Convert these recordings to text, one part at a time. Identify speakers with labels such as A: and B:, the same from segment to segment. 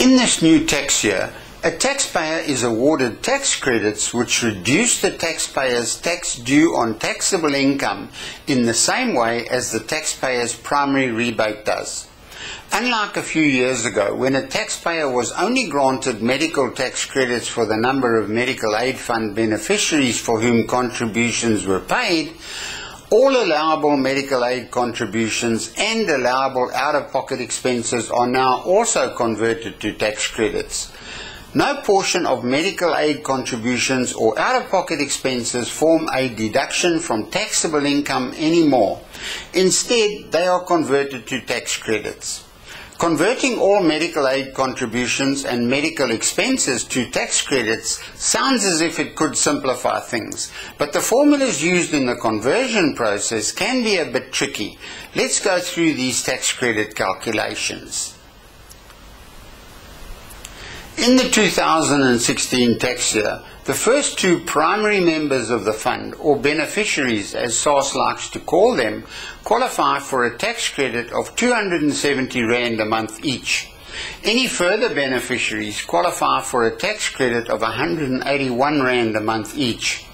A: In this new tax year, a taxpayer is awarded tax credits which reduce the taxpayer's tax due on taxable income in the same way as the taxpayer's primary rebate does. Unlike a few years ago, when a taxpayer was only granted medical tax credits for the number of medical aid fund beneficiaries for whom contributions were paid, all allowable medical aid contributions and allowable out-of-pocket expenses are now also converted to tax credits. No portion of medical aid contributions or out-of-pocket expenses form a deduction from taxable income anymore. Instead, they are converted to tax credits. Converting all medical aid contributions and medical expenses to tax credits sounds as if it could simplify things, but the formulas used in the conversion process can be a bit tricky. Let's go through these tax credit calculations. In the 2016 tax year, the first two primary members of the fund, or beneficiaries as SARS likes to call them, qualify for a tax credit of 270 Rand a month each. Any further beneficiaries qualify for a tax credit of 181 Rand a month each.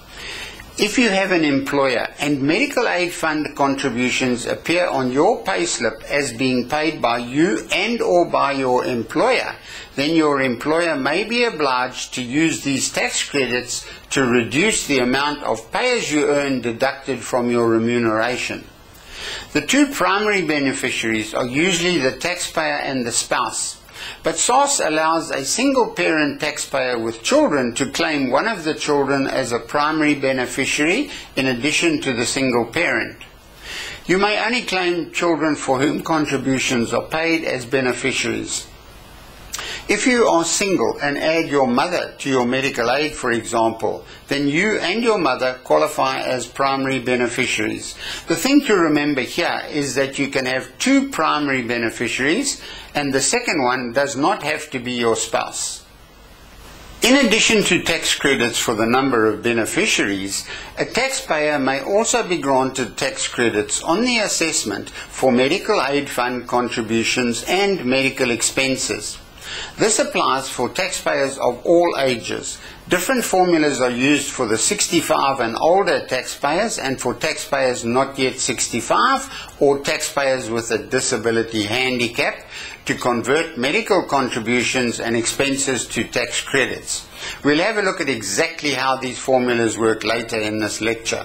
A: If you have an employer and medical aid fund contributions appear on your payslip as being paid by you and or by your employer, then your employer may be obliged to use these tax credits to reduce the amount of pay-as-you-earn deducted from your remuneration. The two primary beneficiaries are usually the taxpayer and the spouse. But SARS allows a single-parent taxpayer with children to claim one of the children as a primary beneficiary in addition to the single parent. You may only claim children for whom contributions are paid as beneficiaries. If you are single and add your mother to your medical aid, for example, then you and your mother qualify as primary beneficiaries. The thing to remember here is that you can have two primary beneficiaries, and the second one does not have to be your spouse. In addition to tax credits for the number of beneficiaries, a taxpayer may also be granted tax credits on the assessment for medical aid fund contributions and medical expenses. This applies for taxpayers of all ages. Different formulas are used for the 65 and older taxpayers and for taxpayers not yet 65 or taxpayers with a disability handicap to convert medical contributions and expenses to tax credits. We'll have a look at exactly how these formulas work later in this lecture.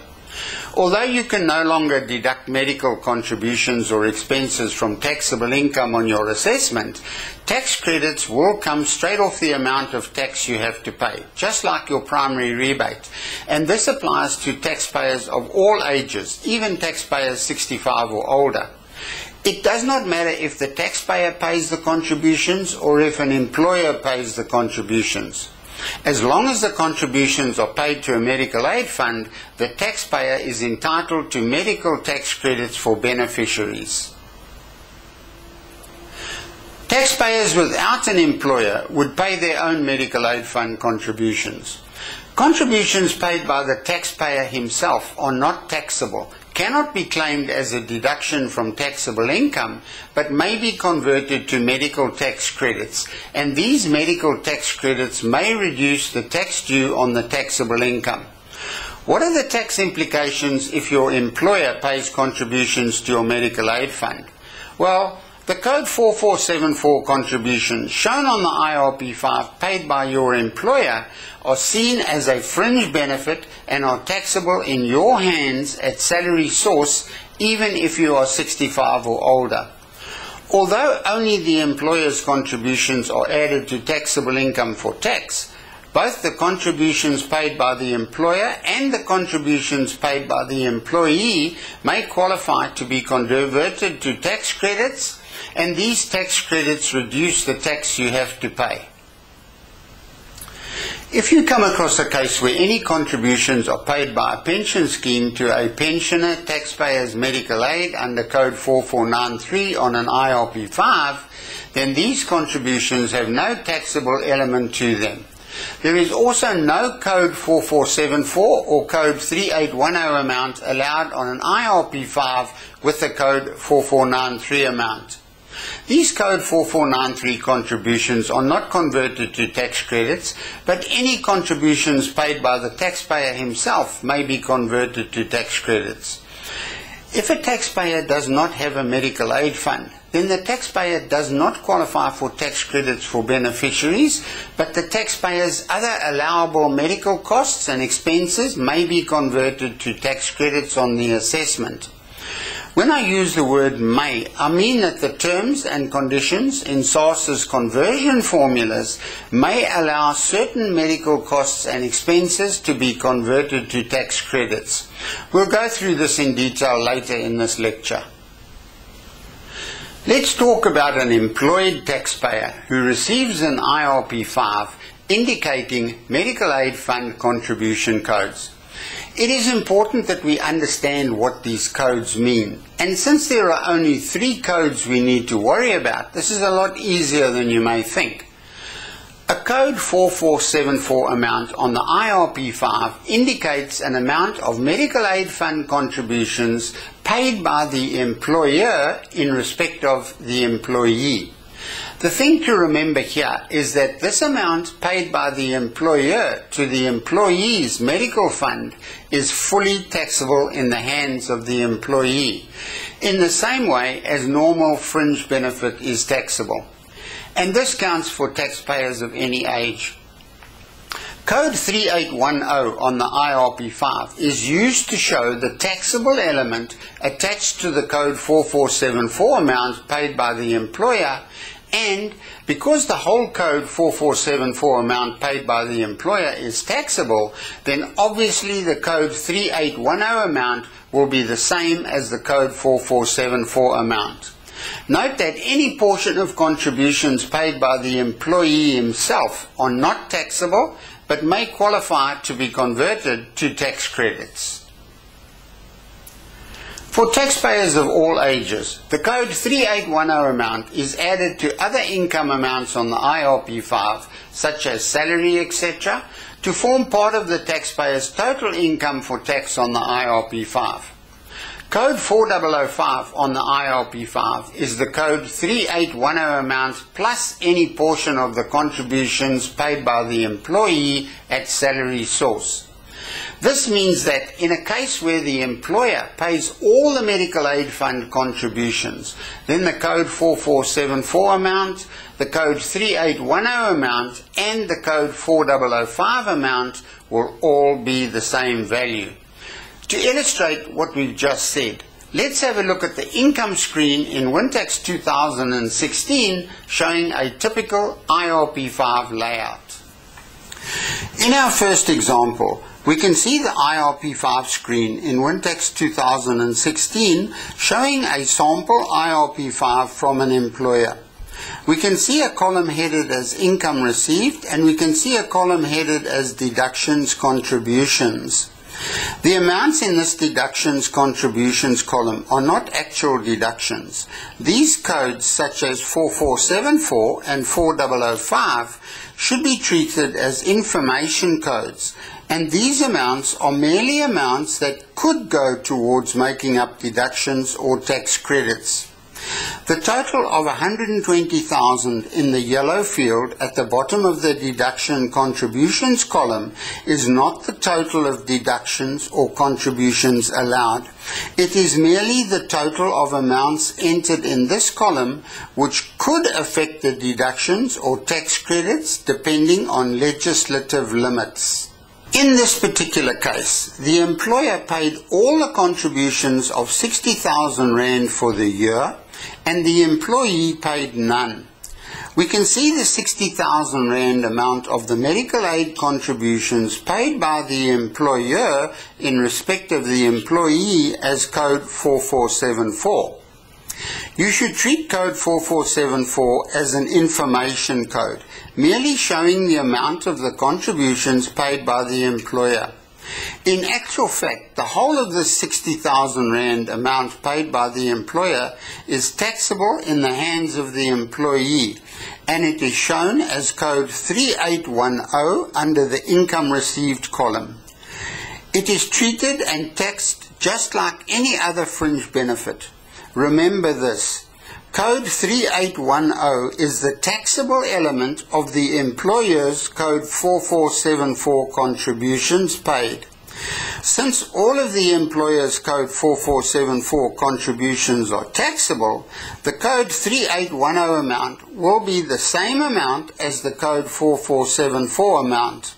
A: Although you can no longer deduct medical contributions or expenses from taxable income on your assessment, tax credits will come straight off the amount of tax you have to pay, just like your primary rebate. And this applies to taxpayers of all ages, even taxpayers 65 or older. It does not matter if the taxpayer pays the contributions or if an employer pays the contributions. As long as the contributions are paid to a medical aid fund, the taxpayer is entitled to medical tax credits for beneficiaries. Taxpayers without an employer would pay their own medical aid fund contributions. Contributions paid by the taxpayer himself are not taxable, cannot be claimed as a deduction from taxable income, but may be converted to medical tax credits, and these medical tax credits may reduce the tax due on the taxable income. What are the tax implications if your employer pays contributions to your medical aid fund? Well, the Code 4474 contributions shown on the IRP5 paid by your employer are seen as a fringe benefit and are taxable in your hands at salary source even if you are 65 or older. Although only the employer's contributions are added to taxable income for tax, both the contributions paid by the employer and the contributions paid by the employee may qualify to be converted to tax credits, and these tax credits reduce the tax you have to pay. If you come across a case where any contributions are paid by a pension scheme to a pensioner taxpayer's medical aid under Code 4493 on an IRP5, then these contributions have no taxable element to them. There is also no Code 4474 or Code 3810 amount allowed on an IRP5 with the Code 4493 amount. These Code 4493 contributions are not converted to tax credits, but any contributions paid by the taxpayer himself may be converted to tax credits. If a taxpayer does not have a medical aid fund, then the taxpayer does not qualify for tax credits for beneficiaries, but the taxpayer's other allowable medical costs and expenses may be converted to tax credits on the assessment. When I use the word may, I mean that the terms and conditions in SARS's conversion formulas may allow certain medical costs and expenses to be converted to tax credits. We'll go through this in detail later in this lecture. Let's talk about an employed taxpayer who receives an IRP5 indicating medical aid fund contribution codes. It is important that we understand what these codes mean, and since there are only 3 codes we need to worry about, this is a lot easier than you may think. A Code 4474 amount on the IRP5 indicates an amount of medical aid fund contributions paid by the employer in respect of the employee. The thing to remember here is that this amount paid by the employer to the employee's medical fund is fully taxable in the hands of the employee, in the same way as normal fringe benefit is taxable. And this counts for taxpayers of any age. Code 3810 on the IRP5 is used to show the taxable element attached to the Code 4474 amount paid by the employer, and because the whole Code 4474 amount paid by the employer is taxable, then obviously the Code 3810 amount will be the same as the Code 4474 amount. Note that any portion of contributions paid by the employee himself are not taxable, but may qualify to be converted to tax credits. For taxpayers of all ages, the Code 3810 amount is added to other income amounts on the IRP5, such as salary, etc., to form part of the taxpayer's total income for tax on the IRP5. Code 4005 on the IRP5 is the Code 3810 amount plus any portion of the contributions paid by the employee at salary source. This means that in a case where the employer pays all the medical aid fund contributions, then the Code 4474 amount, the Code 3810 amount, and the Code 4005 amount will all be the same value. To illustrate what we've just said, let's have a look at the income screen in WinTax 2016 showing a typical IRP5 layout. In our first example, we can see the IRP5 screen in WinTax 2016 showing a sample IRP5 from an employer. We can see a column headed as income received, and we can see a column headed as deductions contributions. The amounts in this deductions contributions column are not actual deductions. These codes, such as 4474 and 4005, should be treated as information codes, and these amounts are merely amounts that could go towards making up deductions or tax credits. The total of 120,000 in the yellow field at the bottom of the deduction contributions column is not the total of deductions or contributions allowed. It is merely the total of amounts entered in this column which could affect the deductions or tax credits depending on legislative limits. In this particular case, the employer paid all the contributions of 60,000 Rand for the year, and the employee paid none. We can see the 60,000 Rand amount of the medical aid contributions paid by the employer in respect of the employee as Code 4474. You should treat Code 4474 as an information code, merely showing the amount of the contributions paid by the employer. In actual fact, the whole of the 60,000 Rand amount paid by the employer is taxable in the hands of the employee, and it is shown as Code 3810 under the income received column. It is treated and taxed just like any other fringe benefit. Remember this. Code 3810 is the taxable element of the employer's Code 4474 contributions paid. Since all of the employer's Code 4474 contributions are taxable, the Code 3810 amount will be the same amount as the Code 4474 amount.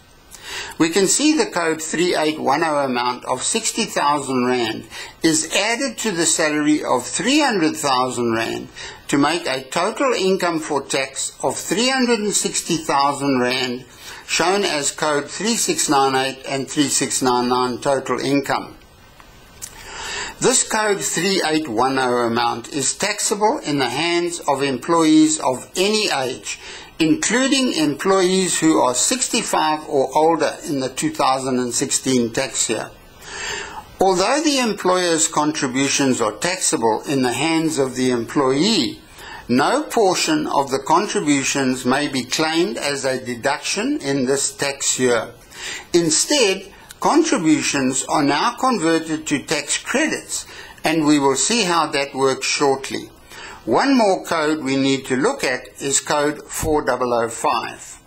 A: We can see the Code 3810 amount of 60,000 Rand is added to the salary of 300,000 Rand to make a total income for tax of 360,000 Rand, shown as Code 3698 and 3699 total income. This Code 3810 amount is taxable in the hands of employees of any age, including employees who are 65 or older in the 2016 tax year. Although the employer's contributions are taxable in the hands of the employee, no portion of the contributions may be claimed as a deduction in this tax year. Instead, contributions are now converted to tax credits, and we will see how that works shortly. One more code we need to look at is Code 4005.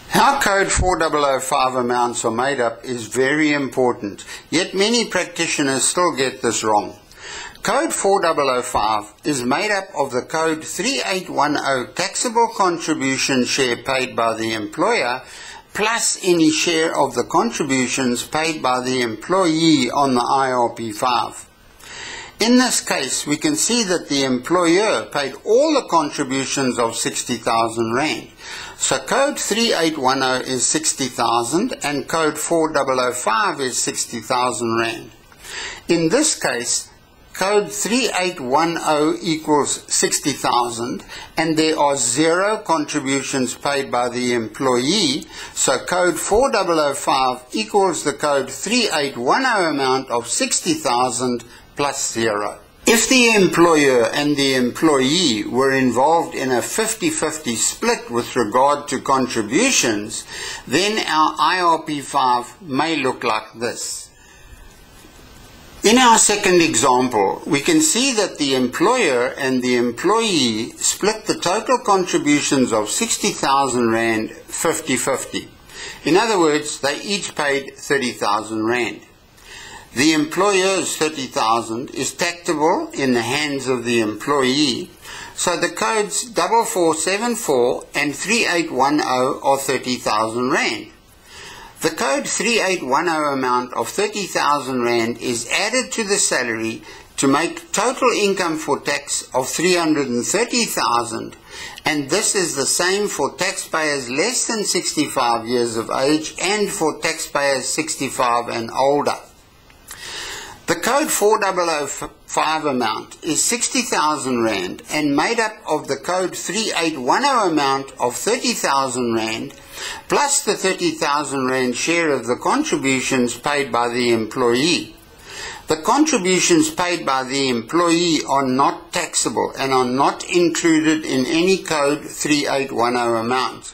A: How Code 4005 amounts are made up is very important, yet many practitioners still get this wrong. Code 4005 is made up of the Code 3810 taxable contribution share paid by the employer plus any share of the contributions paid by the employee on the IRP5. In this case, we can see that the employer paid all the contributions of 60,000 Rand. So Code 3810 is 60,000 and Code 4005 is 60,000 Rand. In this case, Code 3810 equals 60,000 and there are 0 contributions paid by the employee, so Code 4005 equals the Code 3810 amount of 60,000 plus 0. If the employer and the employee were involved in a 50-50 split with regard to contributions, then our IRP5 may look like this. In our second example, we can see that the employer and the employee split the total contributions of 60,000 Rand 50-50. In other words, they each paid 30,000 Rand. The employer's 30,000 is taxable in the hands of the employee, so the codes 4474 and 3810 are 30,000 Rand. The Code 3810 amount of 30,000 Rand is added to the salary to make total income for tax of 330,000, and this is the same for taxpayers less than 65 years of age and for taxpayers 65 and older. The Code 4005 amount is 60,000 Rand and made up of the Code 3810 amount of 30,000 Rand plus the 30,000 Rand share of the contributions paid by the employee. The contributions paid by the employee are not taxable and are not included in any Code 3810 amount.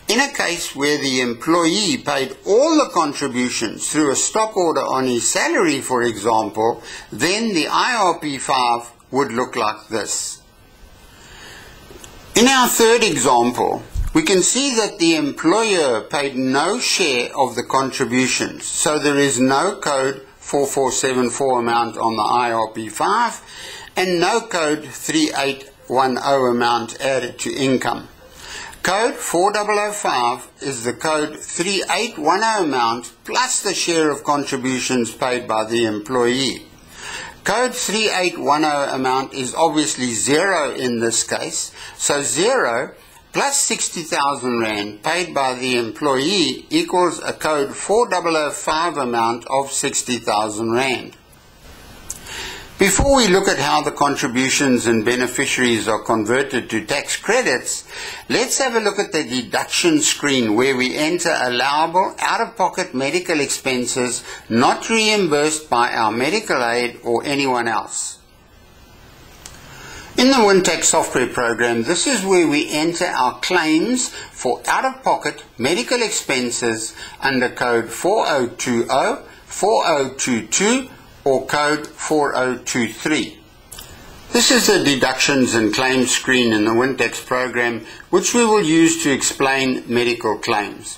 A: In a case where the employee paid all the contributions through a stock order on his salary, for example, then the IRP5 would look like this. In our third example, we can see that the employer paid no share of the contributions, so there is no Code 4474 amount on the IRP5 and no Code 3810 amount added to income. Code 4005 is the Code 3810 amount plus the share of contributions paid by the employee. Code 3810 amount is obviously 0 in this case, so 0 plus 60,000 Rand paid by the employee equals a Code 4005 amount of 60,000 Rand. Before we look at how the contributions and beneficiaries are converted to tax credits, let's have a look at the deduction screen where we enter allowable out-of-pocket medical expenses not reimbursed by our medical aid or anyone else. In the WinTax software program, this is where we enter our claims for out-of-pocket medical expenses under Code 4020, 4022, or Code 4023. This is the deductions and claims screen in the Wintex program, which we will use to explain medical claims.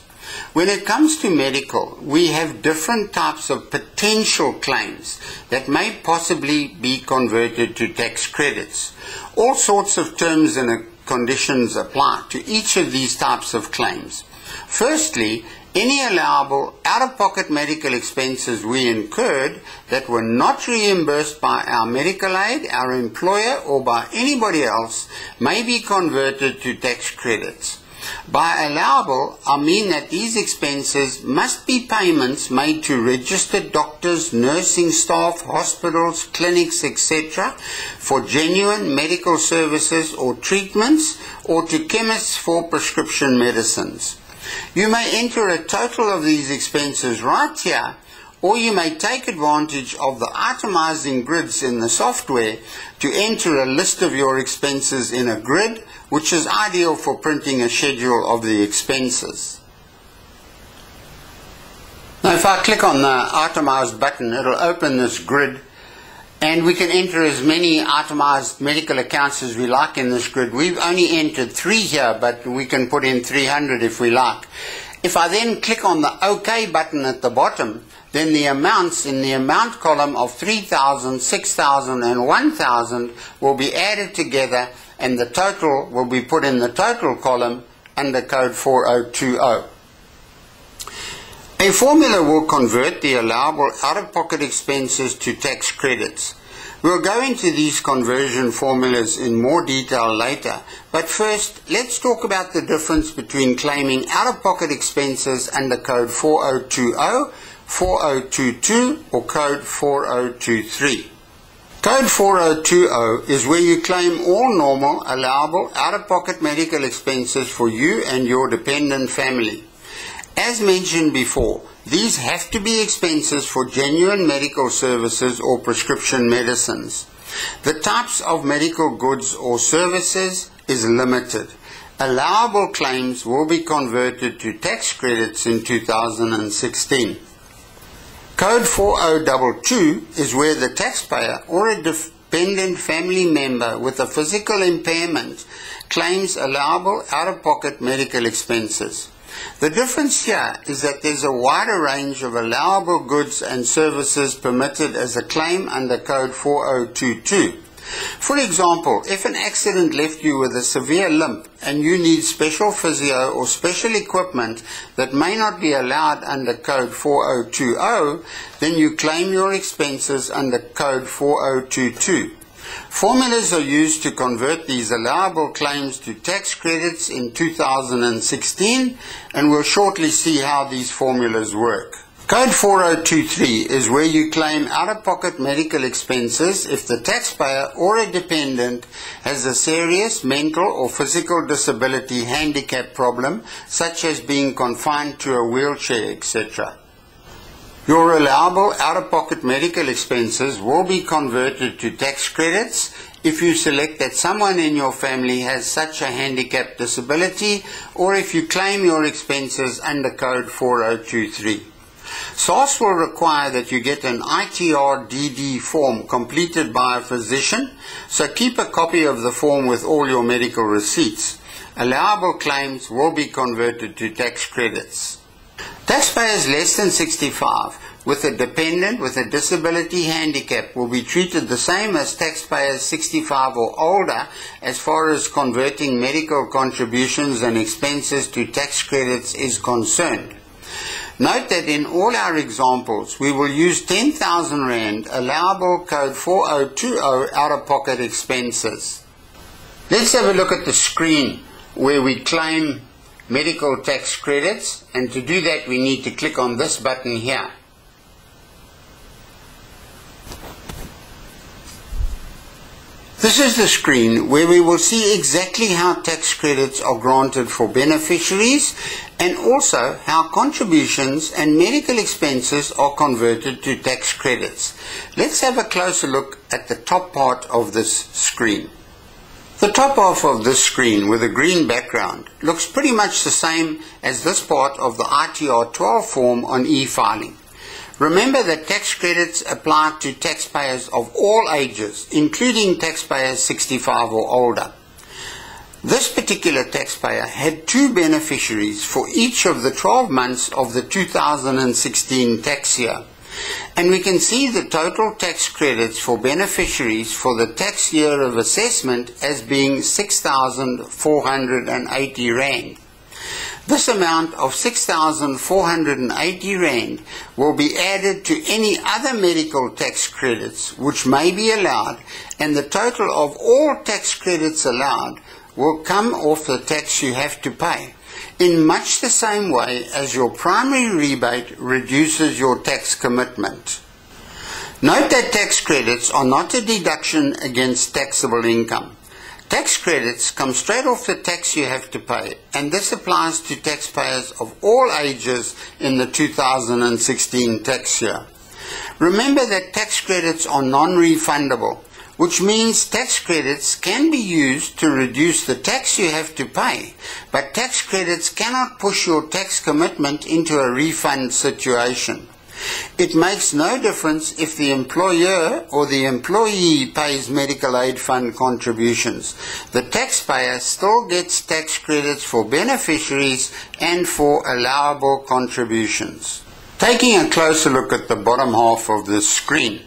A: When it comes to medical, we have different types of potential claims that may possibly be converted to tax credits. All sorts of terms and conditions apply to each of these types of claims. Firstly, any allowable out-of-pocket medical expenses we incurred that were not reimbursed by our medical aid, our employer, or by anybody else may be converted to tax credits. By allowable, I mean that these expenses must be payments made to registered doctors, nursing staff, hospitals, clinics, etc. for genuine medical services or treatments, or to chemists for prescription medicines. You may enter a total of these expenses right here, or you may take advantage of the itemizing grids in the software to enter a list of your expenses in a grid, which is ideal for printing a schedule of the expenses. Now if I click on the itemized button, it will open this grid, and we can enter as many itemized medical accounts as we like in this grid. We've only entered 3 here, but we can put in 300 if we like. If I then click on the OK button at the bottom, then the amounts in the amount column of 3,000, 6,000 and 1,000 will be added together, and the total will be put in the total column under code 4020. A formula will convert the allowable out-of-pocket expenses to tax credits. We'll go into these conversion formulas in more detail later, but first let's talk about the difference between claiming out-of-pocket expenses under code 4020, 4022 or code 4023. Code 4020 is where you claim all normal, allowable, out-of-pocket medical expenses for you and your dependent family. As mentioned before, these have to be expenses for genuine medical services or prescription medicines. The types of medical goods or services is limited. Allowable claims will be converted to tax credits in 2016. Code 4022 is where the taxpayer or a dependent family member with a physical impairment claims allowable out-of-pocket medical expenses. The difference here is that there's a wider range of allowable goods and services permitted as a claim under code 4022. For example, if an accident left you with a severe limp and you need special physio or special equipment that may not be allowed under code 4020, then you claim your expenses under code 4022. Formulas are used to convert these allowable claims to tax credits in 2016, and we'll shortly see how these formulas work. Code 4023 is where you claim out-of-pocket medical expenses if the taxpayer or a dependent has a serious mental or physical disability handicap problem, such as being confined to a wheelchair, etc. Your allowable out-of-pocket medical expenses will be converted to tax credits if you select that someone in your family has such a handicap disability, or if you claim your expenses under code 4023. SARS will require that you get an ITR-DD form completed by a physician, so keep a copy of the form with all your medical receipts. Allowable claims will be converted to tax credits. Taxpayers less than 65 with a dependent with a disability handicap will be treated the same as taxpayers 65 or older as far as converting medical contributions and expenses to tax credits is concerned. Note that in all our examples we will use 10,000 Rand allowable code 4020 out-of-pocket expenses. Let's have a look at the screen where we claim medical tax credits, and to do that we need to click on this button here. This is the screen where we will see exactly how tax credits are granted for beneficiaries, and also how contributions and medical expenses are converted to tax credits. Let's have a closer look at the top part of this screen. The top half of this screen with a green background looks pretty much the same as this part of the ITR 12 form on e-filing. Remember that tax credits apply to taxpayers of all ages, including taxpayers 65 or older. This particular taxpayer had 2 beneficiaries for each of the 12 months of the 2016 tax year. And we can see the total tax credits for beneficiaries for the tax year of assessment as being 6,480 Rand. This amount of 6,480 Rand will be added to any other medical tax credits which may be allowed, and the total of all tax credits allowed will come off the tax you have to pay, in much the same way as your primary rebate reduces your tax commitment. Note that tax credits are not a deduction against taxable income. Tax credits come straight off the tax you have to pay, and this applies to taxpayers of all ages in the 2016 tax year. Remember that tax credits are non-refundable, which means tax credits can be used to reduce the tax you have to pay, but tax credits cannot push your tax commitment into a refund situation. It makes no difference if the employer or the employee pays medical aid fund contributions. The taxpayer still gets tax credits for beneficiaries and for allowable contributions. Taking a closer look at the bottom half of this screen.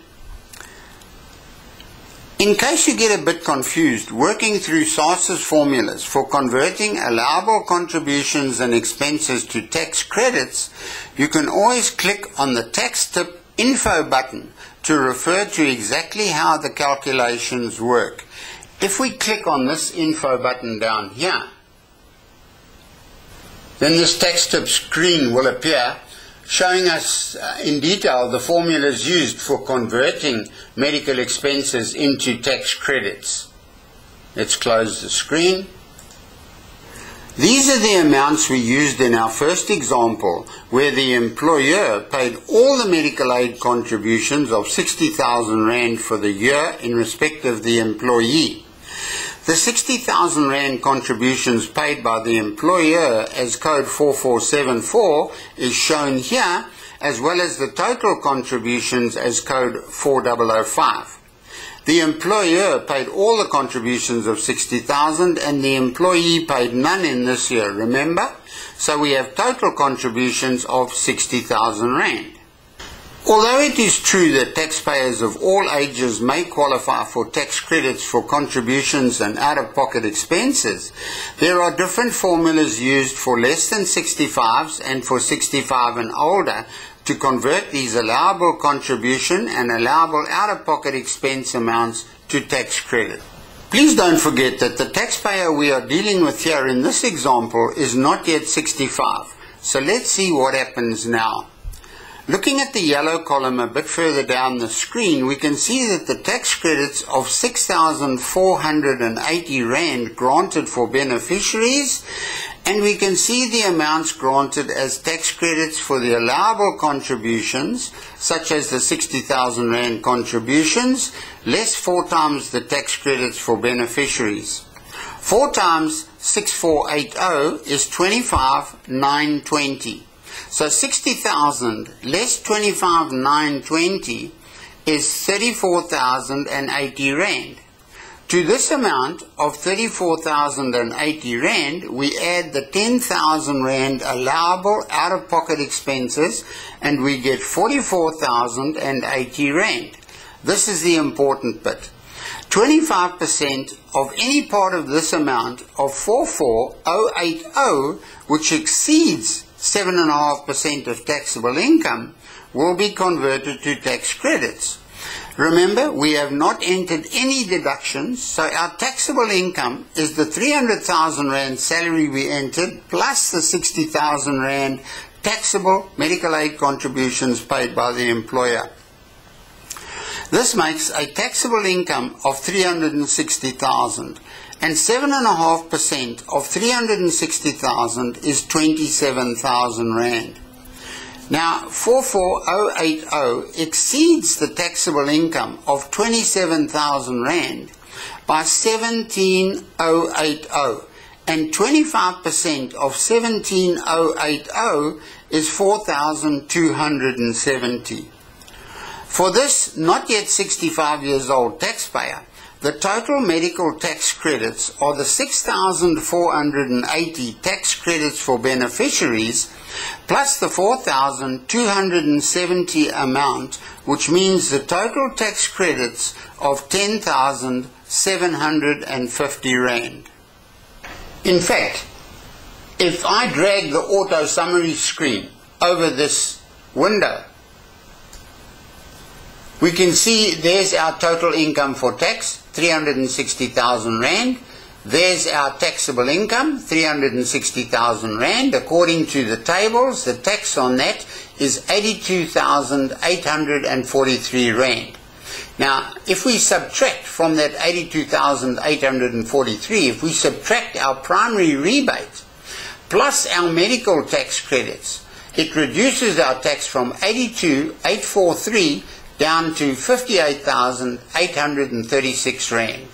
A: In case you get a bit confused working through SARS's formulas for converting allowable contributions and expenses to tax credits, you can always click on the Tax Tip Info button to refer to exactly how the calculations work. If we click on this info button down here, then this tax tip screen will appear, showing us in detail the formulas used for converting medical expenses into tax credits. Let's close the screen. These are the amounts we used in our first example, where the employer paid all the medical aid contributions of 60,000 Rand for the year in respect of the employee. The 60,000 Rand contributions paid by the employer as code 4474 is shown here, as well as the total contributions as code 4005. The employer paid all the contributions of 60,000 and the employee paid none in this year, remember? So we have total contributions of 60,000 Rand. Although it is true that taxpayers of all ages may qualify for tax credits for contributions and out-of-pocket expenses, there are different formulas used for less than 65s and for 65 and older to convert these allowable contribution and allowable out-of-pocket expense amounts to tax credit. Please don't forget that the taxpayer we are dealing with here in this example is not yet 65. So let's see what happens now. Looking at the yellow column a bit further down the screen, we can see that the tax credits of 6,480 Rand granted for beneficiaries, and we can see the amounts granted as tax credits for the allowable contributions, such as the 60,000 Rand contributions, less 4 times the tax credits for beneficiaries. 4 times 6,480 is 25,920. So 60,000 less 25,920 is 34,080 Rand. To this amount of 34,080 Rand, we add the 10,000 Rand allowable out-of-pocket expenses, and we get 44,080 Rand. This is the important bit. 25% of any part of this amount of 44,080, which exceeds 7.5% of taxable income, will be converted to tax credits. Remember, we have not entered any deductions, so our taxable income is the 300,000 Rand salary we entered plus the 60,000 Rand taxable medical aid contributions paid by the employer. This makes a taxable income of 360,000. And 7.5% of 360,000 is 27,000 Rand. Now, 44,080 exceeds the taxable income of 27,000 Rand by 17,080, and 25% of 17,080 is 4,270. For this not yet 65 years old taxpayer, the total medical tax credits are the 6,480 tax credits for beneficiaries plus the 4,270 amount, which means the total tax credits of 10,750 Rand. In fact, if I drag the auto summary screen over this window, we can see there's our total income for tax, 360,000 Rand. There's our taxable income, 360,000 Rand. According to the tables, the tax on that is 82,843 Rand. Now, if we subtract from that 82,843, if we subtract our primary rebate plus our medical tax credits, it reduces our tax from 82,843 down to 58,836 Rand.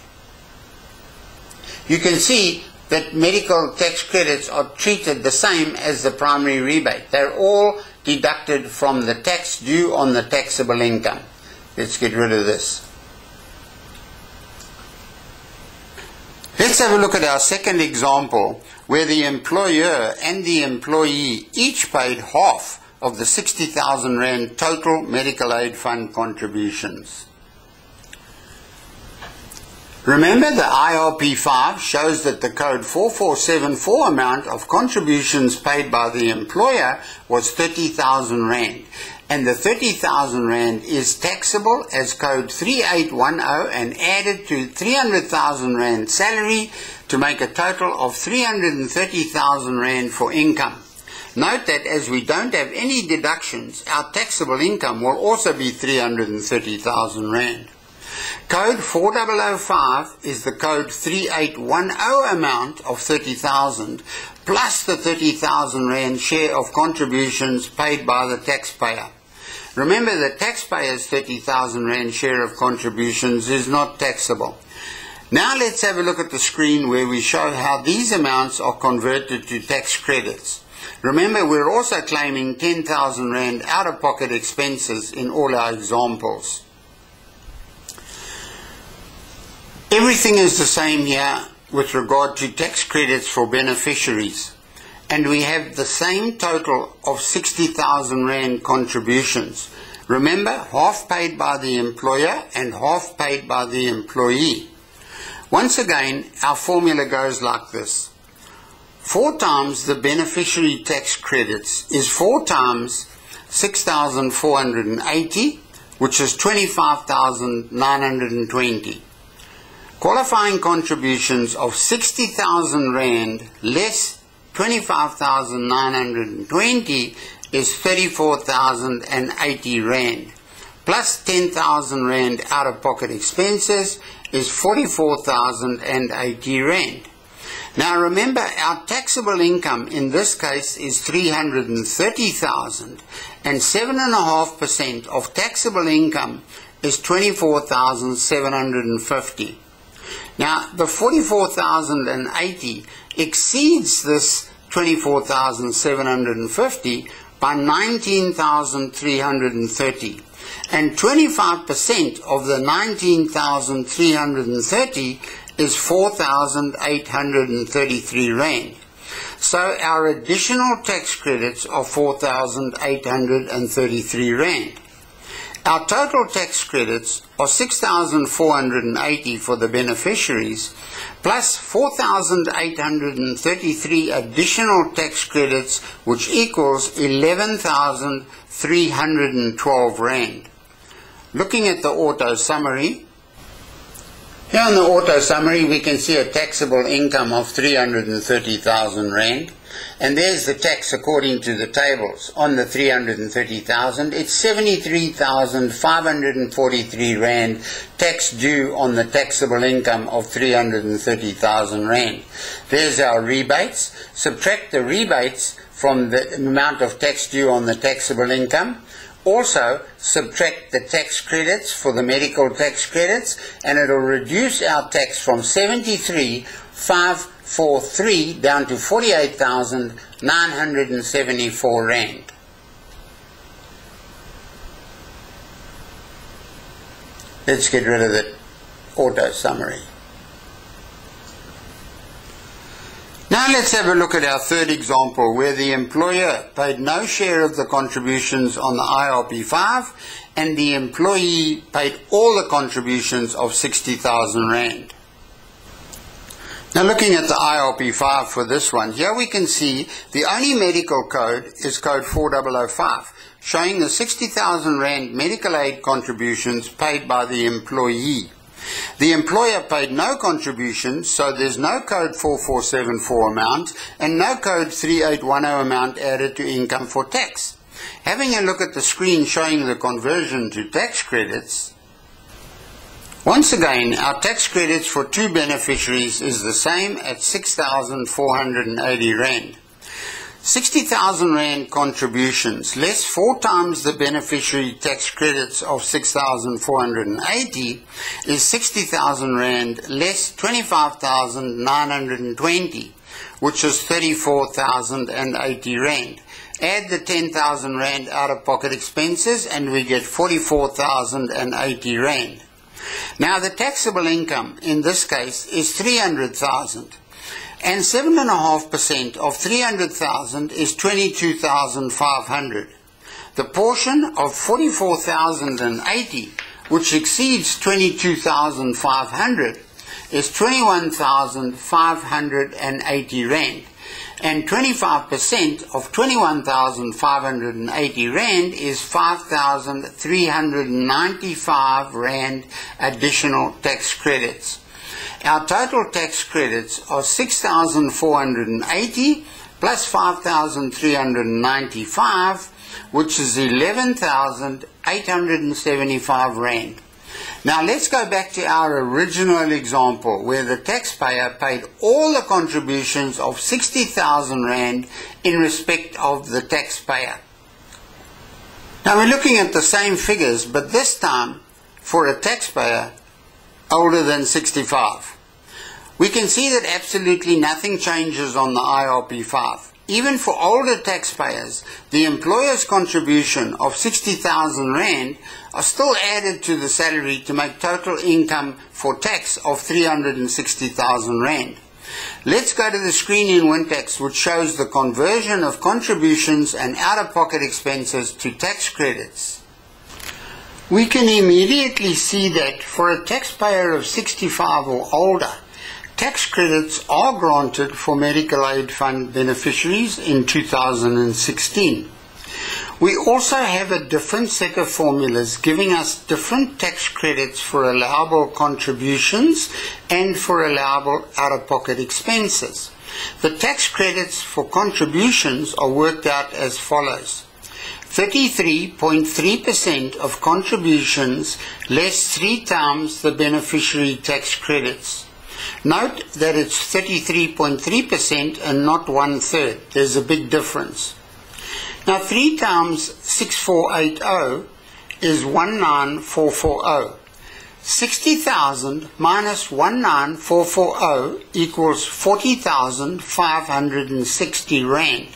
A: You can see that medical tax credits are treated the same as the primary rebate. They're all deducted from the tax due on the taxable income. Let's get rid of this. Let's have a look at our second example, where the employer and the employee each paid half of the 60,000 Rand total medical aid fund contributions. Remember, the IRP5 shows that the code 4474 amount of contributions paid by the employer was 30,000 Rand, and the 30,000 Rand is taxable as code 3810 and added to 300,000 Rand salary to make a total of 330,000 Rand for income. Note that as we don't have any deductions, our taxable income will also be 330,000 Rand. Code 4005 is the code 3810 amount of 30,000 plus the 30,000 Rand share of contributions paid by the taxpayer. Remember, the taxpayer's 30,000 Rand share of contributions is not taxable. Now let's have a look at the screen where we show how these amounts are converted to tax credits. Remember, we're also claiming 10,000 Rand out-of-pocket expenses in all our examples. Everything is the same here with regard to tax credits for beneficiaries, and we have the same total of 60,000 Rand contributions. Remember, half paid by the employer and half paid by the employee. Once again, our formula goes like this. 4 times the beneficiary tax credits is 4 times 6,480, which is 25,920. Qualifying contributions of 60,000 Rand less 25,920 is 34,080 Rand. Plus 10,000 Rand out-of-pocket expenses is 44,080 Rand. Now remember, our taxable income in this case is 330,000, and 7.5% of taxable income is 24,750. Now the 44,080 exceeds this 24,750 by 19,330, and 25% of the 19,330 is 4,833 Rand. So our additional tax credits are 4,833 Rand. Our total tax credits are 6,480 for the beneficiaries, plus 4,833 additional tax credits, which equals 11,312 Rand. Looking at the auto summary, here in the auto summary we can see a taxable income of 330,000 Rand, and there's the tax according to the tables. On the 330,000, it's 73,543 Rand tax due on the taxable income of 330,000 Rand. There's our rebates. Subtract the rebates from the amount of tax due on the taxable income. Also, subtract the tax credits for the medical tax credits, and it will reduce our tax from 73,543 3 down to 48,974 Rand. Let's get rid of the auto summary. Now let's have a look at our third example where the employer paid no share of the contributions on the IRP5 and the employee paid all the contributions of 60,000 Rand. Now looking at the IRP5 for this one, here we can see the only medical code is code 4005, showing the 60,000 Rand medical aid contributions paid by the employee. The employer paid no contributions, so there's no code 4474 amount and no code 3810 amount added to income for tax. Having a look at the screen showing the conversion to tax credits, once again our tax credits for two beneficiaries is the same at 6,480 Rand. 60,000 Rand contributions less 4 times the beneficiary tax credits of 6,480 is 60,000 Rand less 25,920, which is 34,080 Rand. Add the 10,000 Rand out-of-pocket expenses and we get 44,080 Rand. Now the taxable income in this case is 300,000. And 7.5% of 300,000 is 22,500. The portion of 44,080, which exceeds 22,500, is 21,580 Rand. And 25% of 21,580 Rand is 5,395 Rand additional tax credits. Our total tax credits are 6,480 plus 5,395, which is 11,875 Rand. Now let's go back to our original example where the taxpayer paid all the contributions of 60,000 Rand in respect of the taxpayer. Now we're looking at the same figures, but this time for a taxpayer older than 65. We can see that absolutely nothing changes on the IRP5. Even for older taxpayers, the employer's contribution of 60,000 Rand are still added to the salary to make total income for tax of 360,000 Rand. Let's go to the screen in WinTax, which shows the conversion of contributions and out-of-pocket expenses to tax credits. We can immediately see that for a taxpayer of 65 or older, tax credits are granted for medical aid fund beneficiaries in 2016. We also have a different set of formulas giving us different tax credits for allowable contributions and for allowable out-of-pocket expenses. The tax credits for contributions are worked out as follows. 33.3% of contributions less 3 times the beneficiary tax credits. Note that it's 33.3% and not 1/3. There's a big difference. Now 3 times 6480 is 19440. 60,000 minus 19440 equals 40,560 Rand.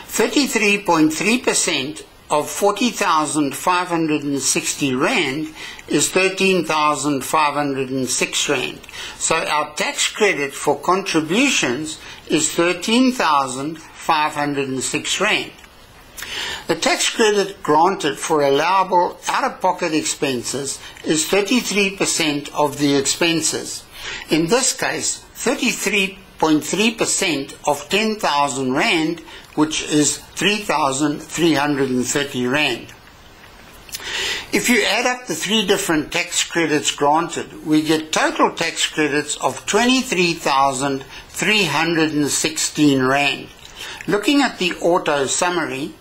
A: 33.3% of 40,560 Rand is 13,506 Rand. So our tax credit for contributions is 13,506 Rand. The tax credit granted for allowable out-of-pocket expenses is 33% of the expenses. In this case, 33.3% of 10,000 Rand, which is 3,330 Rand. If you add up the 3 different tax credits granted, we get total tax credits of 23,316 Rand. Looking at the auto summary,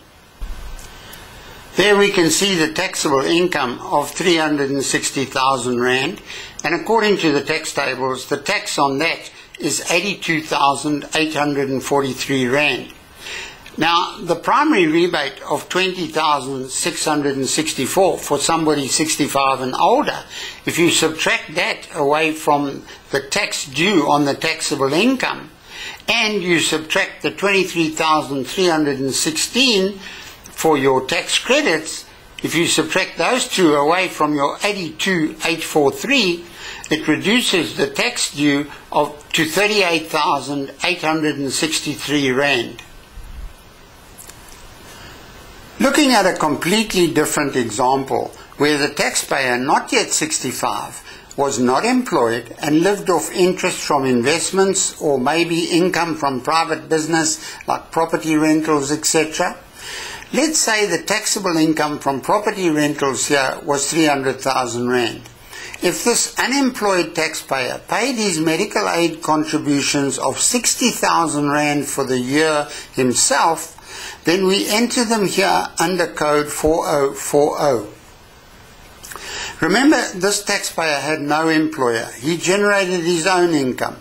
A: there we can see the taxable income of 360,000 Rand, and according to the tax tables, the tax on that is 82,843 Rand. Now, the primary rebate of $20,664 for somebody 65 and older, if you subtract that away from the tax due on the taxable income, and you subtract the $23,316 for your tax credits, if you subtract those two away from your $82,843, it reduces the tax due to 38,863 Rand. Looking at a completely different example, where the taxpayer not yet 65 was not employed and lived off interest from investments or maybe income from private business like property rentals, etc. Let's say the taxable income from property rentals here was 300,000 Rand. If this unemployed taxpayer paid his medical aid contributions of 60,000 Rand for the year himself, then we enter them here under code 4040. Remember, this taxpayer had no employer. He generated his own income.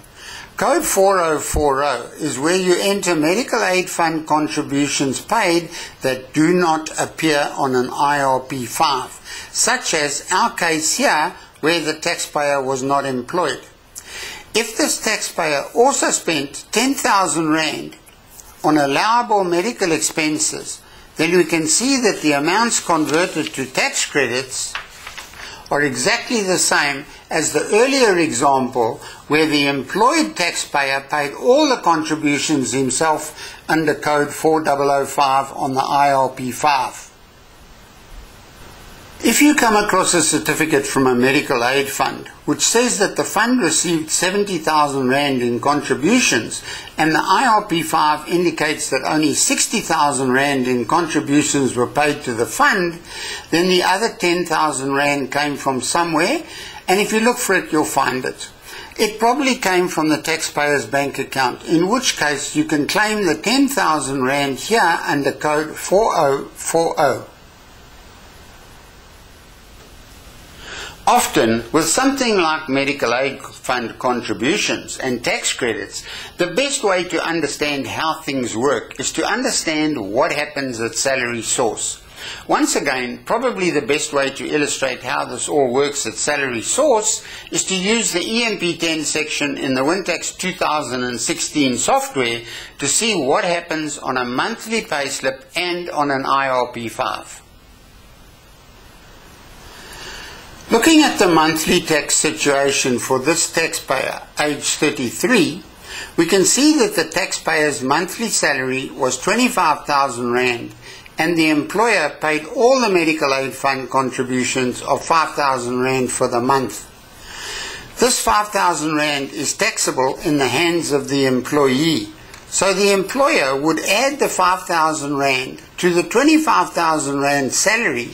A: Code 4040 is where you enter medical aid fund contributions paid that do not appear on an IRP5, such as our case here where the taxpayer was not employed. If this taxpayer also spent 10,000 Rand on allowable medical expenses, then we can see that the amounts converted to tax credits are exactly the same as the earlier example where the employed taxpayer paid all the contributions himself under code 4005 on the IRP5. If you come across a certificate from a medical aid fund which says that the fund received 70,000 Rand in contributions and the IRP5 indicates that only 60,000 Rand in contributions were paid to the fund, then the other 10,000 Rand came from somewhere, and if you look for it, you'll find it. It probably came from the taxpayer's bank account, in which case you can claim the 10,000 Rand here under code 4040. Often, with something like medical aid fund contributions and tax credits, the best way to understand how things work is to understand what happens at salary source. Once again, probably the best way to illustrate how this all works at salary source is to use the EMP10 section in the Wintax 2016 software to see what happens on a monthly payslip and on an IRP5. Looking at the monthly tax situation for this taxpayer, age 33, we can see that the taxpayer's monthly salary was 25,000 Rand and the employer paid all the medical aid fund contributions of 5,000 Rand for the month. This 5,000 Rand is taxable in the hands of the employee, so the employer would add the 5,000 Rand to the 25,000 Rand salary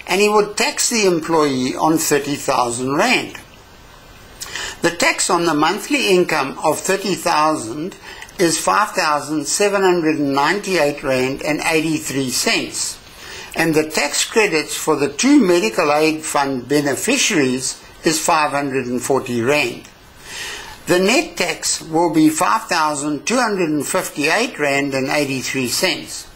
A: and he would tax the employee on 30,000 Rand. The tax on the monthly income of 30,000 is 5,798 Rand and 83 cents, and the tax credits for the two medical aid fund beneficiaries is 540 Rand. The net tax will be 5,258 Rand and 83 cents.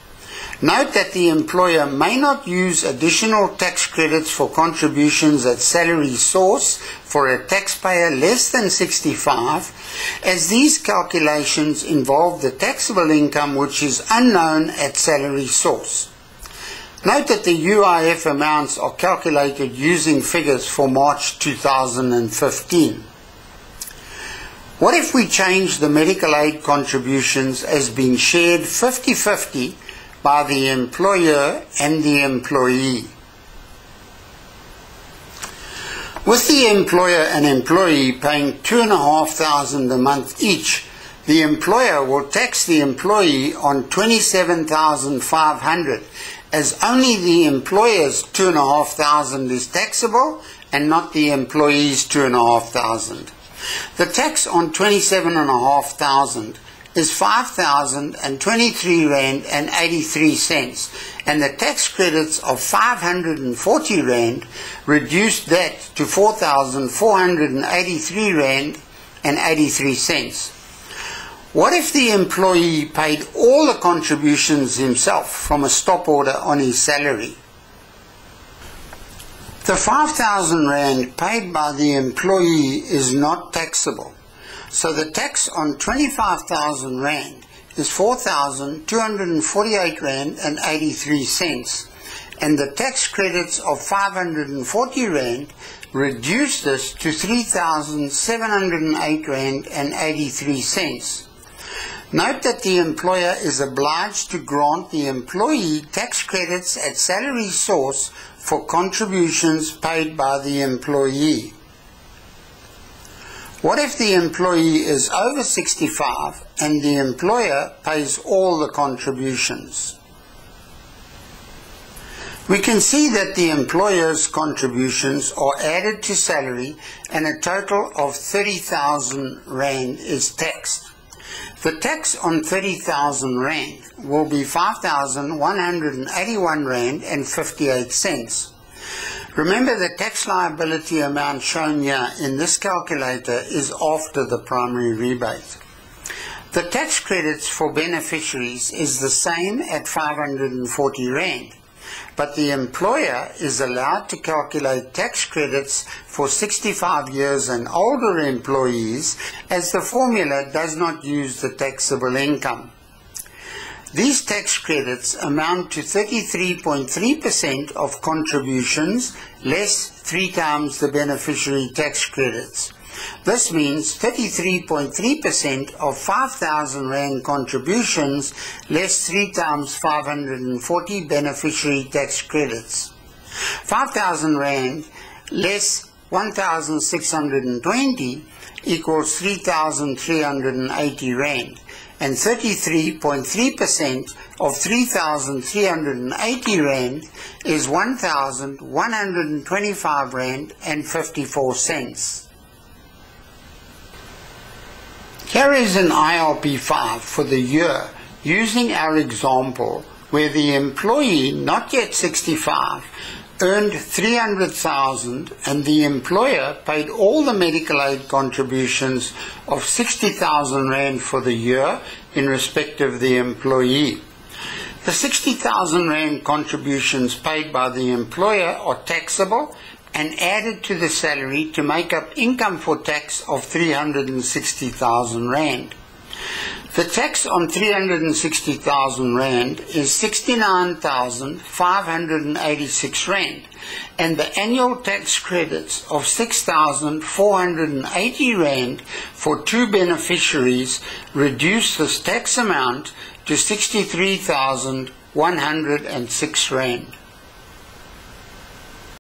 A: Note that the employer may not use additional tax credits for contributions at salary source for a taxpayer less than 65, as these calculations involve the taxable income which is unknown at salary source. Note that the UIF amounts are calculated using figures for March 2015. What if we change the medical aid contributions as being shared 50-50 by the employer and the employee? With the employer and employee paying 2,500 a month each, the employer will tax the employee on 27,500, as only the employer's 2,500 is taxable and not the employee's 2,500. The tax on 27,500 is 5,023 Rand and 83 cents, and the tax credits of 540 Rand reduced that to 4,483 Rand and 83 cents. What if the employee paid all the contributions himself from a stop order on his salary? The 5,000 Rand paid by the employee is not taxable, so the tax on 25,000 Rand is 4,248 Rand and 83 cents, and the tax credits of 540 Rand reduce this to 3,708 Rand and 83 cents. Note that the employer is obliged to grant the employee tax credits at salary source for contributions paid by the employee. What if the employee is over 65 and the employer pays all the contributions? We can see that the employer's contributions are added to salary and a total of 30,000 Rand is taxed. The tax on 30,000 Rand will be 5,181 Rand and 58 cents. Remember, the tax liability amount shown here in this calculator is after the primary rebate. The tax credits for beneficiaries is the same at 540 Rand. But the employer is allowed to calculate tax credits for 65 years and older employees, as the formula does not use the taxable income. These tax credits amount to 33.3% of contributions, less 3 times the beneficiary tax credits. This means 33.3% of 5,000 Rand contributions, less 3 times 540 beneficiary tax credits. 5,000 Rand less 1,620 equals 3,380 Rand, and 33.3% of 3,380 Rand is 1,125 Rand and 54 cents. Here is an IRP5 for the year using our example where the employee, not yet 65, earned 300,000 and the employer paid all the medical aid contributions of 60,000 Rand for the year in respect of the employee. The 60,000 Rand contributions paid by the employer are taxable and added to the salary to make up income for tax of 360,000 Rand. The tax on 360,000 Rand is 69,586 Rand, and the annual tax credits of 6,480 Rand for 2 beneficiaries reduce this tax amount to 63,106 Rand.